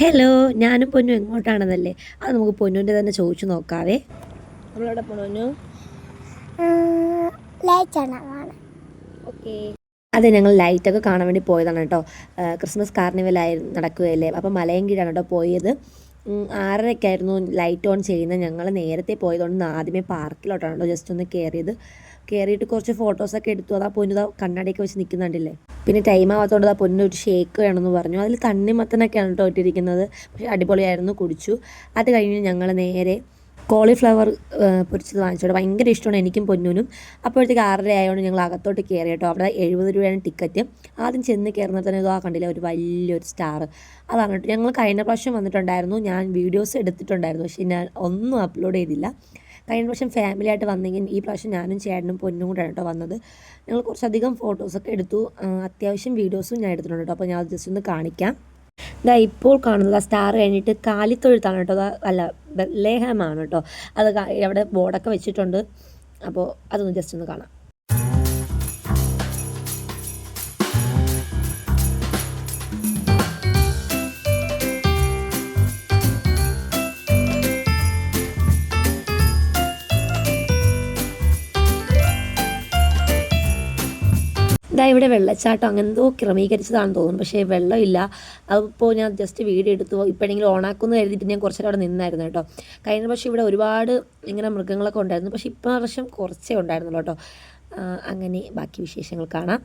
Hello, ഞാനും പൊന്നു എങ്ങോട്ടാണെന്നല്ലേ? അത് നമുക്ക് പൊന്നുവിൻ്റെ തന്നെ ചോദിച്ചു നോക്കാവേ. നമ്മളെവിടെ പൊന്നു? ഓക്കെ. അതെ, ഞങ്ങൾ ലൈറ്റൊക്കെ കാണാൻ വേണ്ടി പോയതാണ് കേട്ടോ. ക്രിസ്മസ് കാർണിവലായി നടക്കുകയല്ലേ, അപ്പം മലയൻകീഴാണ് കേട്ടോ പോയത്. 6:30-ക്കായിരുന്നു ലൈറ്റ് ഓൺ ചെയ്യുന്നത്. ഞങ്ങൾ നേരത്തെ പോയതുകൊണ്ട് ആദ്യമേ പാർക്കിലോട്ടാണ് കേട്ടോ ജസ്റ്റ് ഒന്ന് കയറിയിട്ട് കുറച്ച് ഫോട്ടോസൊക്കെ എടുത്തു. അതാ പൊന്നു കണ്ണാടിയൊക്കെ വെച്ച് നിൽക്കുന്നുണ്ടല്ലേ. പിന്നെ ടൈം ആവാത്തതുകൊണ്ട് ആ പൊന്നു ഒരു ഷേക്ക് വേണമെന്ന് പറഞ്ഞു. അതിൽ തണ്ണിമത്തനൊക്കെയാണ് കേട്ടോ ഇട്ടിരിക്കുന്നത്. പക്ഷേ അടിപൊളിയായിരുന്നു, കുടിച്ചു. അത് കഴിഞ്ഞ് ഞങ്ങൾ നേരെ കോളിഫ്ലവർ പൊരിച്ചത് വാങ്ങിച്ചോട്ടോ. ഭയങ്കര ഇഷ്ടമാണ് എനിക്കും പൊന്നൂനും. അപ്പോഴത്തേക്ക് 6:30 ആയതുകൊണ്ട് ഞങ്ങൾ അകത്തോട്ട് കയറി കേട്ടോ. അവിടെ 70 രൂപയാണ് ടിക്കറ്റ്. ആദ്യം ചെന്ന് കയറുന്നത് തന്നെ ഇതോ കണ്ടില്ല, ഒരു വലിയൊരു സ്റ്റാർ. അതാണ് കേട്ടോ. ഞങ്ങൾ കഴിഞ്ഞ പ്രാവശ്യം വന്നിട്ടുണ്ടായിരുന്നു, ഞാൻ വീഡിയോസ് എടുത്തിട്ടുണ്ടായിരുന്നു, പക്ഷേ ഞാൻ ഒന്നും അപ്ലോഡ് ചെയ്തില്ല. കഴിഞ്ഞ പ്രാവശ്യം ഫാമിലി ആയിട്ട് വന്നെങ്കിൽ ഈ പ്രാവശ്യം ഞാനും ചേട്ടനും പൊന്നും കൂടെയാണ് കേട്ടോ വന്നത്. ഞങ്ങൾ കുറച്ചധികം ഫോട്ടോസൊക്കെ എടുത്തു, അത്യാവശ്യം വീഡിയോസും ഞാൻ എടുത്തിട്ടുണ്ട് കേട്ടോ. അപ്പോൾ ഞാൻ ജസ്റ്റ് ഒന്ന് കാണിക്കാം. ഇതാ ഇപ്പോൾ കാണുന്നത് സ്റ്റാർ കഴിഞ്ഞിട്ട് കാലിത്തൊഴുത്താണ് കേട്ടോ. അല്ല, ബത്ലഹേമാണ് കേട്ടോ. അത് അവിടെ ബോർഡൊക്കെ വെച്ചിട്ടുണ്ട്. അപ്പോൾ അതൊന്ന് ജസ്റ്റ് ഒന്ന് കാണാം. ഇതാ ഇവിടെ വെള്ളച്ചാട്ടം അങ്ങനെ എന്തോ ക്രമീകരിച്ചതാണെന്ന് തോന്നുന്നു, പക്ഷേ വെള്ളമില്ല. അതിപ്പോൾ ഞാൻ ജസ്റ്റ് വീഡിയോ എടുത്തു, ഇപ്പോഴെങ്കിലും ഓണാക്കുമെന്ന് കരുതിയിട്ട് ഞാൻ കുറച്ചേരം അവിടെ നിന്നായിരുന്നു കേട്ടോ. കഴിഞ്ഞ പക്ഷേ ഇവിടെ ഒരുപാട് ഇങ്ങനെ മൃഗങ്ങളൊക്കെ ഉണ്ടായിരുന്നു, പക്ഷേ ഇപ്രാവശ്യം കുറച്ചേ ഉണ്ടായിരുന്നുള്ളൂ കേട്ടോ. അങ്ങനെ ബാക്കി വിശേഷങ്ങൾ കാണാം.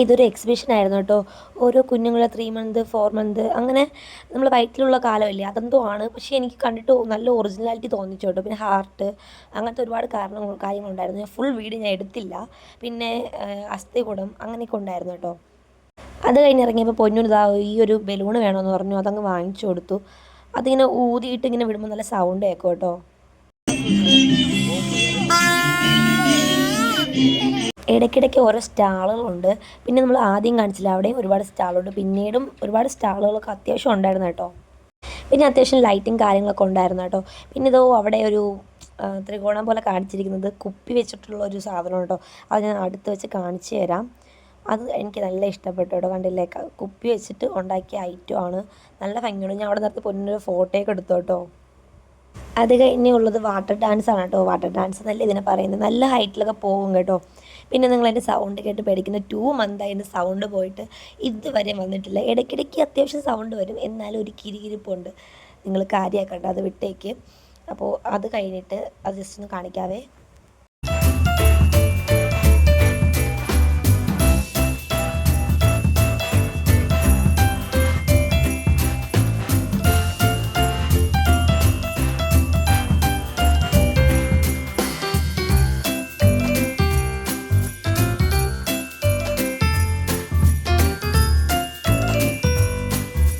ഇതൊരു എക്സിബിഷൻ ആയിരുന്നു കേട്ടോ. ഓരോ കുഞ്ഞുങ്ങളെ 3 മന്ത് 4 മന്ത് അങ്ങനെ നമ്മൾ വയറ്റിലുള്ള കാലമല്ലേ അതെന്തോ ആണ്, പക്ഷേ എനിക്ക് കണ്ടിട്ട് നല്ല ഒറിജിനാലിറ്റി തോന്നിച്ചു കേട്ടോ. പിന്നെ ഹാർട്ട് അങ്ങനത്തെ ഒരുപാട് കാര്യങ്ങളുണ്ടായിരുന്നു. ഞാൻ ഫുൾ വീഡിയോ ഞാൻ എടുത്തില്ല. പിന്നെ അസ്ഥികൂടം അങ്ങനെയൊക്കെ ഉണ്ടായിരുന്നു കേട്ടോ. അത് കഴിഞ്ഞിറങ്ങിയപ്പോൾ പൊന്നൂരിതാ ഈ ഒരു ബലൂണ് വേണമെന്ന് പറഞ്ഞു, അതങ്ങ് വാങ്ങിച്ചു കൊടുത്തു. അതിങ്ങനെ ഊതിയിട്ട് ഇങ്ങനെ വിടുമ്പോൾ നല്ല സൗണ്ട് കേൾക്കും കേട്ടോ. ഇടയ്ക്കിടയ്ക്ക് ഓരോ സ്റ്റാളുകളുണ്ട്. പിന്നെ നമ്മൾ ആദ്യം കാണിച്ചില്ല, അവിടെയും ഒരുപാട് സ്റ്റാളുണ്ട്. പിന്നീടും ഒരുപാട് സ്റ്റാളുകളൊക്കെ അത്യാവശ്യം ഉണ്ടായിരുന്നു കേട്ടോ. പിന്നെ അത്യാവശ്യം ലൈറ്റും കാര്യങ്ങളൊക്കെ ഉണ്ടായിരുന്നു കേട്ടോ. പിന്നെ ഇതോ അവിടെ ഒരു ത്രികോണം പോലെ കാണിച്ചിരിക്കുന്നത് കുപ്പി വെച്ചിട്ടുള്ള ഒരു സാധനം കേട്ടോ. അത് ഞാൻ അടുത്ത് വെച്ച് കാണിച്ചു തരാം. അത് എനിക്ക് നല്ല ഇഷ്ടപ്പെട്ടു കേട്ടോ. കണ്ടില്ലേ, കുപ്പി വെച്ചിട്ട് ഉണ്ടാക്കിയ ഐറ്റം ആണ്. നല്ല ഭംഗിയുണ്ട്. ഞാൻ അവിടെ നിർത്തി പൊന്നൊരു ഫോട്ടോയൊക്കെ എടുത്തു കേട്ടോ. അത് കഴിഞ്ഞുള്ളത് വാട്ടർ ഡാൻസ് ആണ് കേട്ടോ. വാട്ടർ ഡാൻസ് എന്നല്ലേ ഇതിനെ പറയുന്നത്. നല്ല ഹൈറ്റിലൊക്കെ പോകും കേട്ടോ. പിന്നെ നിങ്ങളതിൻ്റെ സൗണ്ട് കേട്ട് പേടിക്കുന്ന 2 മന്തായി അതിൻ്റെ സൗണ്ട് പോയിട്ട് ഇതുവരെ വന്നിട്ടില്ല. ഇടയ്ക്കിടയ്ക്ക് അത്യാവശ്യം സൗണ്ട് വരും, എന്നാലും ഒരു കിരികിരിപ്പുണ്ട്. നിങ്ങൾ കാര്യമാക്കണ്ട, അത് വിട്ടേക്ക്. അപ്പോൾ അത് കഴിഞ്ഞിട്ട് അത് ജസ്റ്റ് ഒന്ന് കാണിക്കാവേ.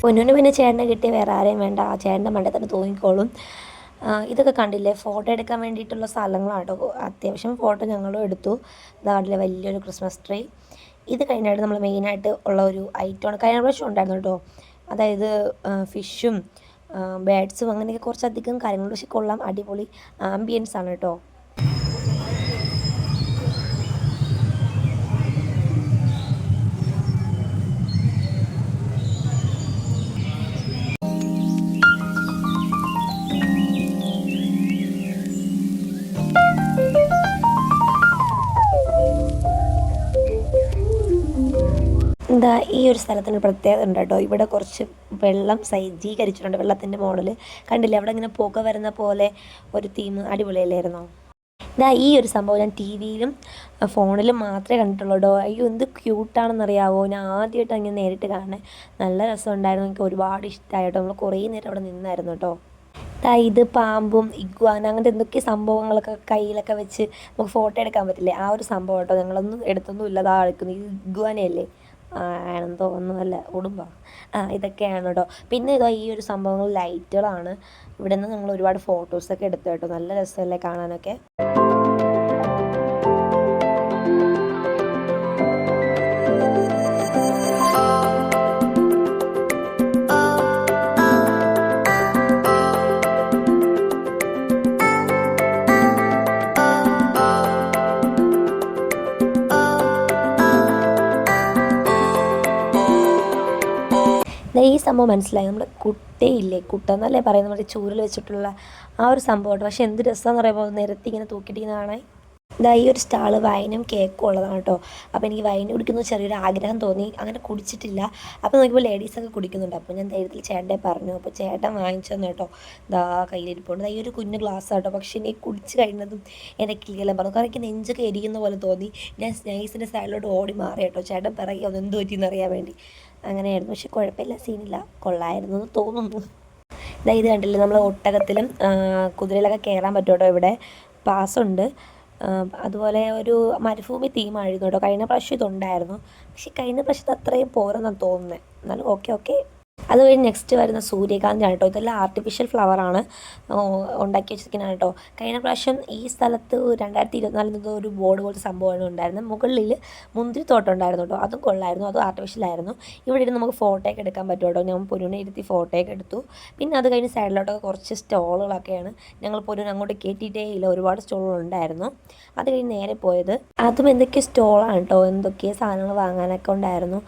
പൊന്നൂന് പിന്നെ ചേട്ടനെ കിട്ടിയ വേറെ ആരെയും വേണ്ട, ആ ചേട്ടൻ്റെ മണ്ടയിൽ തന്നെ തൂങ്ങിക്കോളും. ഇതൊക്കെ കണ്ടില്ലേ, ഫോട്ടോ എടുക്കാൻ വേണ്ടിയിട്ടുള്ള സ്ഥലങ്ങളാണ് കേട്ടോ. അത്യാവശ്യം ഫോട്ടോ ഞങ്ങളും എടുത്തു. ഇതാണ്ടില്ലേ വലിയൊരു ക്രിസ്മസ് ട്രീ. ഇത് കഴിഞ്ഞായിട്ട് നമ്മൾ മെയിനായിട്ട് ഉള്ള ഒരു ഐറ്റമാണ്. കഴിഞ്ഞ പ്രാവശ്യം ഉണ്ടായിരുന്നു കേട്ടോ. അതായത് ഫിഷും ബേഡ്സും അങ്ങനെയൊക്കെ കുറച്ചധികം കാര്യങ്ങളുണ്ട്. പക്ഷെ കൊള്ളാം, അടിപൊളി ആംബിയൻസ് ആണ് കേട്ടോ. എന്താ ഈ ഒരു സ്ഥലത്തിന് പ്രത്യേകത ഉണ്ട് കേട്ടോ. ഇവിടെ കുറച്ച് വെള്ളം സജ്ജീകരിച്ചിട്ടുണ്ട്, വെള്ളത്തിൻ്റെ മോഡൽ കണ്ടില്ലേ. അവിടെ ഇങ്ങനെ പുക വരുന്ന പോലെ ഒരു തീം, അടിപൊളിയല്ലായിരുന്നോ? ഈ ഒരു സംഭവം ഞാൻ ടി വിയിലും ഫോണിലും മാത്രമേ കണ്ടിട്ടുള്ളൂ കേട്ടോ. അയ്യോ എന്ത് ക്യൂട്ടാണെന്നറിയാവോ. ഞാൻ ആദ്യമായിട്ട് അങ്ങനെ നേരിട്ട് കാണാൻ നല്ല രസമുണ്ടായിരുന്നു. എനിക്ക് ഒരുപാട് ഇഷ്ടമായി കേട്ടോ. നമ്മൾ കുറേ നേരം അവിടെ നിന്നായിരുന്നു കേട്ടോ. ഇത് പാമ്പും ഇഗ്വാന അങ്ങനത്തെ എന്തൊക്കെ സംഭവങ്ങളൊക്കെ കയ്യിലൊക്കെ വെച്ച് നമുക്ക് ഫോട്ടോ എടുക്കാൻ പറ്റില്ലേ, ആ ഒരു സംഭവം കേട്ടോ. ഞങ്ങളൊന്നും എടുത്തൊന്നും ഇല്ലതാ കളിക്കുന്നത്. ഈ ഇഗ്വാനയല്ലേ ആണെന്ന് തോന്നുന്നതല്ല, ഉടുമ്പ ഇതൊക്കെയാണ് കേട്ടോ. പിന്നെ ഇതോ ഈ ഒരു സംഭവങ്ങൾ ലൈറ്റുകളാണ്. ഇവിടെ നിന്ന് ഞങ്ങൾ ഒരുപാട് ഫോട്ടോസൊക്കെ എടുത്തു കേട്ടോ. നല്ല രസമല്ലേ കാണാനൊക്കെ. ദാ ഈ സംഭവം മനസ്സിലായി. നമ്മുടെ കുട്ടയില്ലേ, കുട്ട എന്നല്ലേ പറയുന്നത്, നമ്മുടെ ചൂരൽ വെച്ചിട്ടുള്ള ആ ഒരു സംഭവമാണ്. പക്ഷേ എന്ത് രസമാണെന്ന് പറയുമ്പോൾ നിരത്തി ഇങ്ങനെ തൂക്കിയിട്ടിങ്ങനെ കാണാൻ. ഇതാ ഈ ഒരു സ്റ്റാള് വൈനും കേക്കും ഉള്ളതാണ് കേട്ടോ. അപ്പോൾ എനിക്ക് വൈൻ കുടിക്കുന്ന ചെറിയൊരു ആഗ്രഹം തോന്നി. അങ്ങനെ കുടിച്ചിട്ടില്ല. അപ്പോൾ നോക്കിയപ്പോൾ ലേഡീസൊക്കെ കുടിക്കുന്നുണ്ട്. അപ്പോൾ ഞാൻ ധൈര്യത്തിൽ ചേട്ടനെ പറഞ്ഞു. അപ്പോൾ ചേട്ടൻ വാങ്ങിച്ചു തന്നു കേട്ടോ. ഇതാ കയ്യിലിരിപ്പുണ്ട്. ഈ ഒരു കുഞ്ഞു ഗ്ലാസ് കേട്ടോ. പക്ഷേ ഇനി കുടിച്ച് കഴിയുന്നതും എൻ്റെ കിളിയെല്ലാം പറഞ്ഞു. കാരണം എനിക്ക് നെഞ്ചൊക്കെ എരിയുന്ന പോലെ തോന്നി. ഞാൻ സ്നേഹിസിൻ്റെ സൈഡിലോട്ട് ഓടി മാറി കേട്ടോ. ചേട്ടൻ പിറകെ ഒന്ന് എന്ത് പറ്റിയെന്ന് അറിയാൻ വേണ്ടി. അങ്ങനെയായിരുന്നു. പക്ഷെ കുഴപ്പമില്ല, സീനില്ല, കൊള്ളായിരുന്നു എന്ന് തോന്നുന്നു. ഇതാ ഇത് കണ്ടില്ലേ, നമ്മൾ ഒട്ടകത്തിലും കുതിരയിലൊക്കെ കയറാൻ പറ്റും കേട്ടോ. ഇവിടെ പാസ്സുണ്ട്. അതുപോലെ ഒരു മരുഭൂമി തീമായിരുന്നു കേട്ടോ. കഴിഞ്ഞ പ്രാവശ്യം ഇതുണ്ടായിരുന്നു. പക്ഷേ കഴിഞ്ഞ പ്രാവശ്യത്തെ അത്രയും പോരെന്നാണ് തോന്നുന്നത്. എന്നാലും ഓക്കെ ഓക്കെ. അത് കഴിഞ്ഞ് നെക്സ്റ്റ് വരുന്ന സൂര്യകാന്തിയാണ് കേട്ടോ. ഇതെല്ലാം ആർട്ടിഫിഷ്യൽ ഫ്ലവറാണ് ഉണ്ടാക്കി വെച്ചിരിക്കുന്നതാണ് കേട്ടോ. കഴിഞ്ഞ പ്രാവശ്യം ഈ സ്ഥലത്ത് 2024 ഒരു ബോർഡ് പോലത്തെ സംഭവമാണ് ഉണ്ടായിരുന്നത്. മുകളിൽ മുന്തിരിത്തോട്ടം ഉണ്ടായിരുന്നു കേട്ടോ. അതും കൊള്ളായിരുന്നു. അതും ആർട്ടിഫിഷ്യലായിരുന്നു. ഇവിടെ ഇരുന്ന് നമുക്ക് ഫോട്ടോയൊക്കെ എടുക്കാൻ പറ്റും കേട്ടോ. ഞാൻ പൊന്നുവിനെ ഇരുത്തി ഫോട്ടോയൊക്കെ എടുത്തു. പിന്നെ അത് കഴിഞ്ഞ് സൈഡിലോട്ടൊക്കെ കുറച്ച് സ്റ്റോളുകളൊക്കെയാണ്. ഞങ്ങൾ പൊന്നുവിനെ അങ്ങോട്ട് കയറ്റിയിട്ടേ ഇല്ല. ഒരുപാട് സ്റ്റോളുകളുണ്ടായിരുന്നു. അത് കഴിഞ്ഞ് നേരെ പോയത് അതും എന്തൊക്കെയോ സ്റ്റോളാണ് കേട്ടോ. എന്തൊക്കെയോ സാധനങ്ങൾ വാങ്ങാനൊക്കെ ഉണ്ടായിരുന്നു.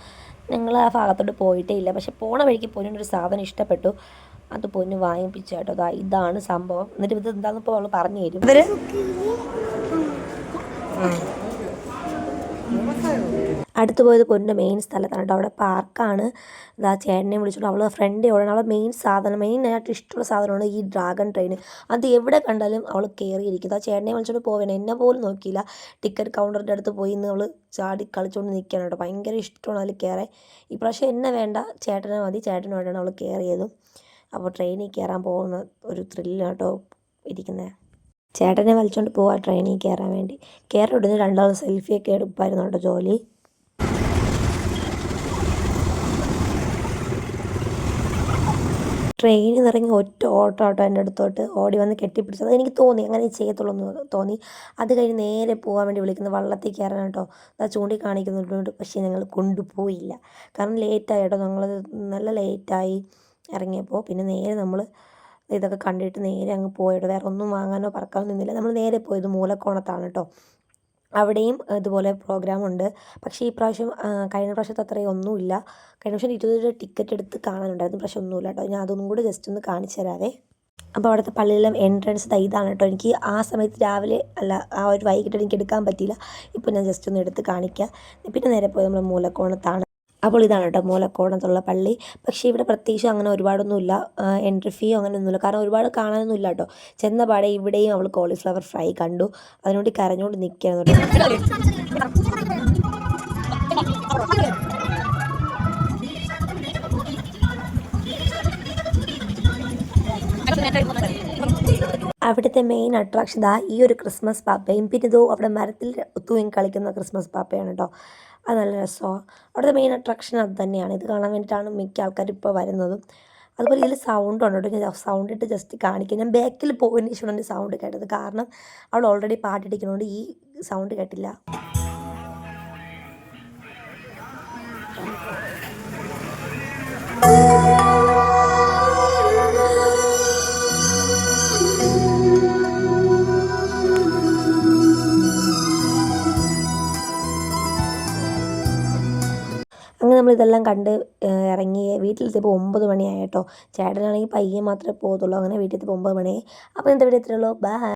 ഞങ്ങൾ ആ ഭാഗത്തോട്ട് പോയിട്ടേ ഇല്ല. പക്ഷെ പോണ വഴിക്ക് പൊന്നിനൊരു സാധനം ഇഷ്ടപ്പെട്ടു. അത് പൊന്നു വാങ്ങിപ്പിച്ചു കേട്ടോ. ഇതാണ് സംഭവം. എന്നിട്ട് ഇത് എന്താണെന്ന് ഇപ്പോൾ അവൾ പറഞ്ഞു തരും. അടുത്ത് പോയത് പൊന്നിൻ്റെ മെയിൻ സ്ഥലത്താണ് കേട്ടോ. അവിടെ പാർക്കാണ്. ഇതാ ചേട്ടനെ വിളിച്ചോണ്ട് അവൾ ഫ്രണ്ട് ഓടണം. അവളെ മെയിനായിട്ട് ഇഷ്ടമുള്ള സാധനമാണ് ഈ ഡ്രാഗൺ ട്രെയിൻ. അത് എവിടെ കണ്ടാലും അവൾ കയറിയിരിക്കും. ആ ചേട്ടനെ വിളിച്ചോണ്ട് പോവേണം. എന്നെ പോലും നോക്കിയില്ല. ടിക്കറ്റ് കൗണ്ടറിൻ്റെ അടുത്ത് പോയി ഇന്ന് അവൾ ചാടി കളിച്ചുകൊണ്ട് നിൽക്കുകയാണ് കേട്ടോ. ഭയങ്കര ഇഷ്ടമാണ് അതിൽ കയറാൻ. ഇപ്രാവശ്യം എന്നെ വേണ്ട, ചേട്ടനെ മതി. ചേട്ടനുമായിട്ടാണ് അവൾ കയറിയതും. അപ്പോൾ ട്രെയിനിൽ കയറാൻ പോകുന്ന ഒരു ത്രില്ലാണ് കേട്ടോ ഇരിക്കുന്നത്. ചേട്ടനെ വലിച്ചുകൊണ്ട് പോവാ ട്രെയിനിൽ കയറാൻ വേണ്ടി. കയറി ഉടനെ രണ്ടാളും സെൽഫിയൊക്കെ എടുപ്പായിരുന്നു കേട്ടോ ജോലി. ട്രെയിനിൽ നിന്ന് ഇറങ്ങി ഒറ്റ ഓട്ടോ ആട്ടോ എൻ്റെ അടുത്തോട്ട് ഓടി വന്ന് കെട്ടിപ്പിടിച്ചത്. അതെനിക്ക് തോന്നി അങ്ങനെ ചെയ്യത്തുള്ളൂ എന്ന് തോന്നി. അത് കഴിഞ്ഞ് നേരെ പോകാൻ വേണ്ടി വിളിക്കുന്നത് വള്ളത്തിൽ കയറാൻ കേട്ടോ. അത് ചൂണ്ടിക്കാണിക്കുന്നുണ്ട്. പക്ഷേ ഞങ്ങൾ കൊണ്ടുപോയില്ല. കാരണം ലേറ്റായി കേട്ടോ. ഞങ്ങൾ നല്ല ലേറ്റായി ഇറങ്ങിയപ്പോൾ. പിന്നെ നേരെ നമ്മൾ ഇതൊക്കെ കണ്ടിട്ട് നേരെ അങ്ങ് പോയിട്ട് വേറെ ഒന്നും വാങ്ങാനോ പറക്കാനോ നിന്നില്ല. നമ്മൾ നേരെ പോയത് മൂലക്കോണത്താണ് കേട്ടോ. അവിടെയും ഇതുപോലെ പ്രോഗ്രാമുണ്ട്. പക്ഷേ ഈ പ്രാവശ്യം കഴിഞ്ഞ പ്രാവശ്യത്തെ അത്രയും ഒന്നുമില്ല. കഴിഞ്ഞ പ്രാവശ്യം 20 രൂപ ടിക്കറ്റ് എടുത്ത് കാണാനുണ്ടായിരുന്നു. പക്ഷേ ഒന്നുമില്ല കേട്ടോ. ഞാൻ അതൊന്നും കൂടെ ജസ്റ്റ് ഒന്ന് കാണിച്ചു തരാവേ. അപ്പോൾ അവിടുത്തെ പള്ളിയിലെ എൻട്രൻസ് ഇതാണ് കേട്ടോ. എനിക്ക് ആ സമയത്ത് രാവിലെ അല്ല, ആ ഒരു വൈകിട്ട് എനിക്ക് എടുക്കാൻ പറ്റിയില്ല. ഇപ്പോൾ ഞാൻ ജസ്റ്റ് ഒന്ന് എടുത്ത് കാണിക്കാം. പിന്നെ നേരെ പോയി നമ്മൾ മൂലക്കോണത്താണ്. അപ്പോൾ ഇതാണ് കേട്ടോ മൂലക്കോണത്തുള്ള പള്ളി. പക്ഷേ ഇവിടെ പ്രത്യേകിച്ച് അങ്ങനെ ഒരുപാടൊന്നുമില്ല. എൻട്രി ഫീ അങ്ങനെയൊന്നുമില്ല. കാരണം ഒരുപാട് കാണാനൊന്നും ഇല്ല കേട്ടോ. ചെന്ന പാടെ ഇവിടെയും അവൾ കോളിഫ്ലവർ ഫ്രൈ കണ്ടു. അതിനുവേണ്ടി കരഞ്ഞുകൊണ്ട് നിൽക്കുകയാണ് കേട്ടോ. അവിടുത്തെ മെയിൻ അട്രാക്ഷൻ ഈ ഒരു ക്രിസ്മസ് പാപ്പയും പിന്നെ ഇതോ അവിടെ മരത്തിൽ തൂങ്ങി കളിക്കുന്ന ക്രിസ്മസ് പാപ്പയാണ് കേട്ടോ. അത് നല്ല രസമാണ്. അവിടുത്തെ മെയിൻ അട്രാക്ഷൻ അത് തന്നെയാണ്. ഇത് കാണാൻ വേണ്ടിയിട്ടാണ് മിക്ക ആൾക്കാരും ഇപ്പോൾ വരുന്നതും. അതുപോലെ ഇതിൽ സൗണ്ട് ഉണ്ട് കേട്ടോ. ഞാൻ സൗണ്ട് ഇട്ട് ജസ്റ്റ് കാണിക്കാം. ഞാൻ ബാക്കിൽ പോകുന്നതിന് ശേഷമാണ് എൻ്റെ സൗണ്ട് കേട്ടത്. കാരണം അവൾ ഓൾറെഡി പാട്ടിടിക്കുന്നതുകൊണ്ട് ഈ സൗണ്ട് കേട്ടില്ല. അങ്ങനെ നമ്മളിതെല്ലാം കണ്ട് ഇറങ്ങി വീട്ടിലെത്തിയപ്പോൾ 9 മണിയായി കേട്ടോ. ചേട്ടനാണെങ്കിൽ പയ്യെ മാത്രമേ പോകത്തുള്ളൂ. അങ്ങനെ വീട്ടിലെത്തിയപ്പോൾ 9 മണിയായി. അപ്പോൾ ഇന്നത്തെ വീഡിയോ ഇത്രയേ ഉള്ളൂ. ബൈ.